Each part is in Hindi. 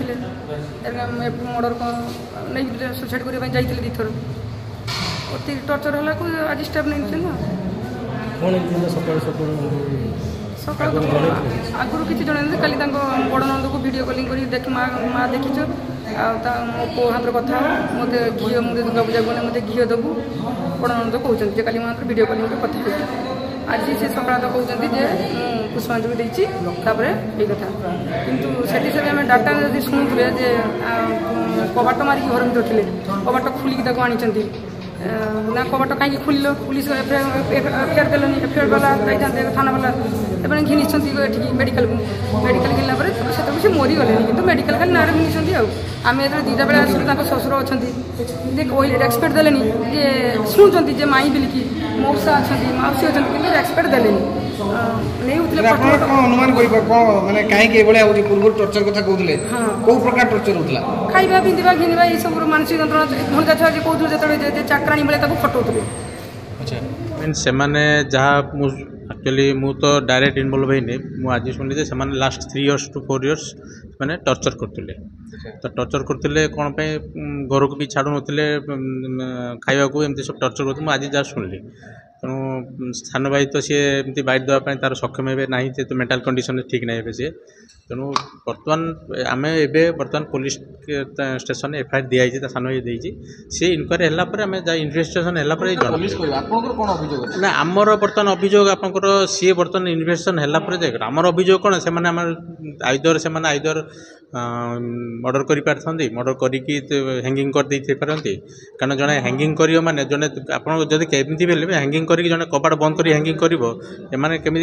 मर्डर नहीं सुसाइड करने जाते दीथर अति टर्चर है आज स्टेप नहीं ना सका आगुरी किसी जन खाली बड़ नंद को वीडियो कॉलिंग कर देख माँ देखीच मो पो हाथ कथा मत घी मुझे दुर्गा पूजा को मत घी देबू बड़ नंद कहते काली माँ वीडियो कॉलिंग कथा आज से सकाल तो कहते पुष्पांजलि देती ये कथा किंतु से आम डाटा जब शुणुले कबाट मारिक घर भर थे कबाट खोलिक आनी ना कबाट कहीं खोल पुलिस एफआईआर देलनि एफआईआर वाला जाते थाना वाला एवं घिनी मेडिकल घिनला से मरीगले कि मेडिकल खाली नाँ घिनी आम जो दीटा बेले आसलु शशुर अच्छा एक्सपेक्ट देले जे शुणुंट जे माई बिलिकी मौसा अच्छा मौसी अच्छा कि एक्सपेक्ट देले नहीं अनुमान माने कहीं पूर्व टर्चर कथा कहते कौ प्रकार टर्चर होता खाइबा पिंधा घिनवा ये सब मानसिक जंत्रणा भणजा छुआ कहते जो चाकराणी बेले फटोले मीन से जहाँ एक्चुअली मु तो डायरेक्ट इनवल्व होनी मुझे शुणिले से लास्ट 3 years to 4 years मैंने टर्चर करते तो टर्चर करते कौन पे घर को भी छाड़ू नथिले खाइबा को एमती सब टर्चर करते आज जहाँ शुणिली तेणु स्थान भाई तो सी एमती बाइट देवाई तार सक्षम हे ना तो मेंटल कंडीशन ठीक ना सी तेणु बर्तमान आम बर्तमान पुलिस स्टेशन एफआईआर दिखाई सान भाई देती सी इनक्वारी है आम जहाँ इन्वेस्टिगेशन है ना आमर बर्तमान अभियोग आपंकर सी बर्तमान इन्वेस्टिगेशन है आमर अभियोग कौन से आइदर से मर्डर कर मर्डर करी हैंगिंग कर दे पारती कारण जड़े हैंगिंग कर माने जड़े आपड़ी केमती भी हैंगिंग कर जड़े कबाट बंद कर हैंगिंग कर केमी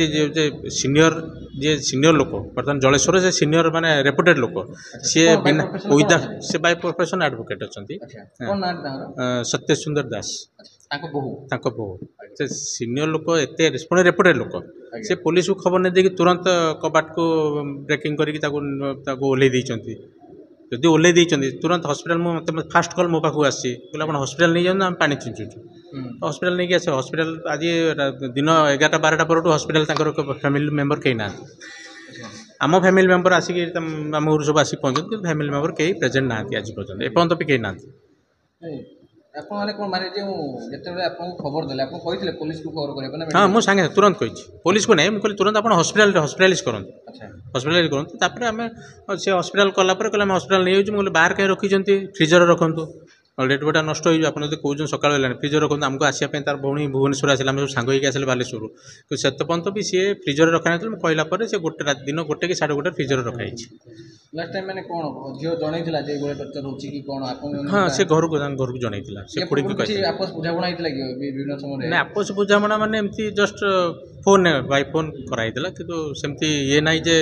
सीनियर जी सीनियर लोक बर्तमान जलेश्वर से सीनियर माने रेपुटेड लोक सी बिना विदा से बाय प्रोफेशन एडवोकेट अच्छा सत्य सुंदर दास बहु से सीनियर लोक एत पुणे रेपुटेड लोक से पुलिस को खबर नहीं देकी तुरंत कबाट को ब्रेकिंग करके ओल्लै जदि ओल्लै तुरंत हॉस्पिटल मत फास्ट कॉल मो पाक आसी बोले हॉस्पिटल नहीं जाऊँ आम पानी छींचुचु हॉस्पिटल नहीं आस हॉस्पिटल आज दिन 11-12 पर हॉस्पिटल फैमिली मेंबर कहीं ना आम फैमिली मेंबर आसिक आम घर सब आसिक पहुँचते फैमिली मेंबर कहीं प्रेजेंट ना आज पर्यटन एपर्त भी कहीं ना हाँ मुझे सांगे तुरंत कही पुलिस को नहीं मुझे तुरंत आप हॉस्पिटलाइज करूँ हॉस्पिटलाइज करूँ आम से हॉस्पिटल कलापर कहले हॉस्पिटल नहीं जाऊँ बाहर कहीं रखी फ्रिजर रखु डेट बटा नष्ट हो कहते सकाल है फ्रिजर रखते आमको आसापी तार भौणी भुवनेश्वर आसा सब सांग आसे बालेश्वर कि से पर्यंत भी सी फ्रिजर रखा ना कहला से गोटे दिन 1 कि 1:30 फ्रिजर रखाई लास्ट टाइम मैंने कौन झील जनईला जे गोले टर्चर होची कि कौन आपन हां से घर को जनईला से पुड़ी को कहि आपस बुझाबुणा हितला कि विभिन्न समय ने आपस बुझाबुणा माने एमती जस्ट फोन बाय फोन कराइतला किंतु सेमती ये नाही जे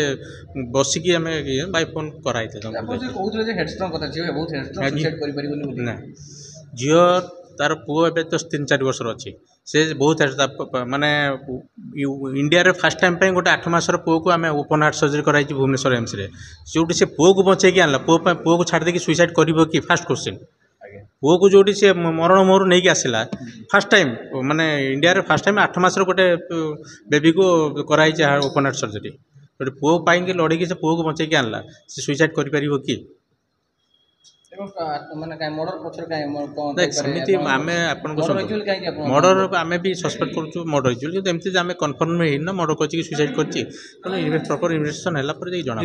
बसी की हमें बाय फोन कराइतला आपन जे कहउतले जे हेडस्ट्रॉंग कथा जे बहुत हेडस्ट्रॉंग सुसाइड करि परिबोनी ना जियो तार पुओ एबे तो 3-4 वर्ष अच्छी से बहुत माने इंडिया रे फर्स्ट टाइम पे गोटे 8 मासर पुओ को आम ओपन हार्ट सर्जरी कराई भुवनेश्वर एम्स रे जो से पुओ को बचे आनला पुओ को छाड़ दे सुइसाइड कर कि फास्ट क्वेश्चन पुओ को जो से मरण मोहर नहीं आसला फास्ट टाइम माने इंडिया रे फर्स्ट टाइम 8 मासर गोटे बेबी को कराई ओपन हार्ट सर्जरी गोटे पुओ पाई लड़े से पुओ को बचे आनला से सुइसाइड कर कि मर्डर आम भी सस्पेक्ट करूँ मर्डर होमती आम कनफर्म ना मर्डर कर सुसाइड कर प्रॉपर इन्वेस्टिगेशन है जना